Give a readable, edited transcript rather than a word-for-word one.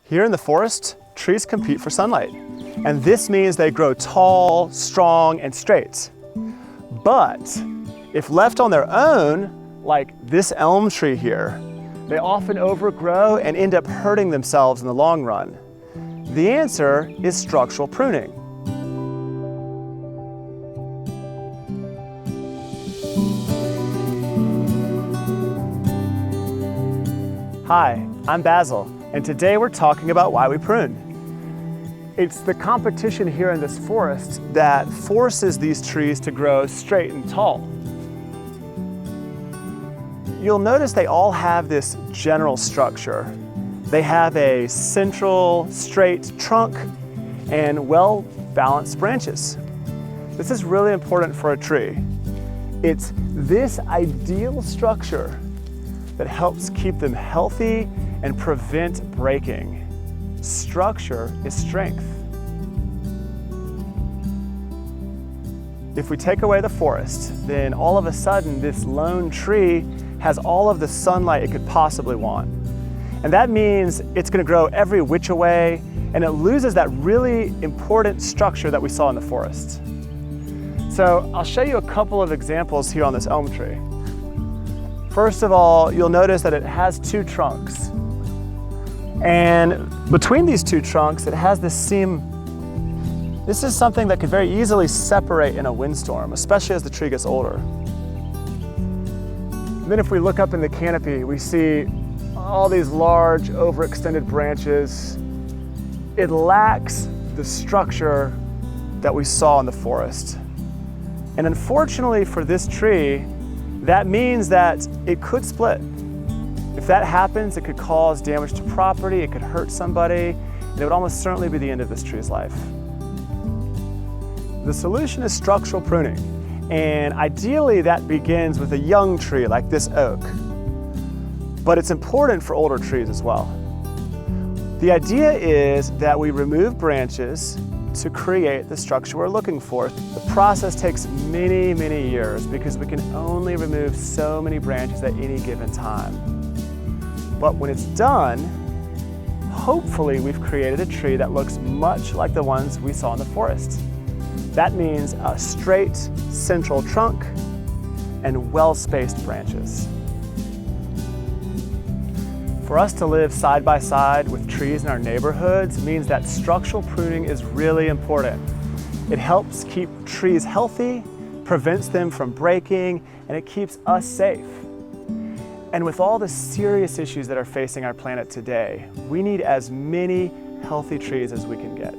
Here in the forest, trees compete for sunlight, and this means they grow tall, strong, and straight. But if left on their own, like this elm tree here, they often overgrow and end up hurting themselves in the long run. The answer is structural pruning. Hi, I'm Basil, and today we're talking about why we prune. It's the competition here in this forest that forces these trees to grow straight and tall. You'll notice they all have this general structure. They have a central, straight trunk and well-balanced branches. This is really important for a tree. It's this ideal structure that helps keep them healthy and prevent breaking. Structure is strength. If we take away the forest, then all of a sudden this lone tree has all of the sunlight it could possibly want. And that means it's going to grow every which way, and it loses that really important structure that we saw in the forest. So I'll show you a couple of examples here on this elm tree. First of all, you'll notice that it has two trunks. And between these two trunks, it has this seam. This is something that could very easily separate in a windstorm, especially as the tree gets older. And then if we look up in the canopy, we see all these large, overextended branches. It lacks the structure that we saw in the forest. And unfortunately for this tree, that means that it could split. If that happens, it could cause damage to property, it could hurt somebody, and it would almost certainly be the end of this tree's life. The solution is structural pruning, and ideally that begins with a young tree like this oak. But it's important for older trees as well. The idea is that we remove branches to create the structure we're looking for. The process takes many, many years because we can only remove so many branches at any given time. But when it's done, hopefully we've created a tree that looks much like the ones we saw in the forest. That means a straight central trunk and well-spaced branches. For us to live side by side with trees in our neighborhoods means that structural pruning is really important. It helps keep trees healthy, prevents them from breaking, and it keeps us safe. And with all the serious issues that are facing our planet today, we need as many healthy trees as we can get.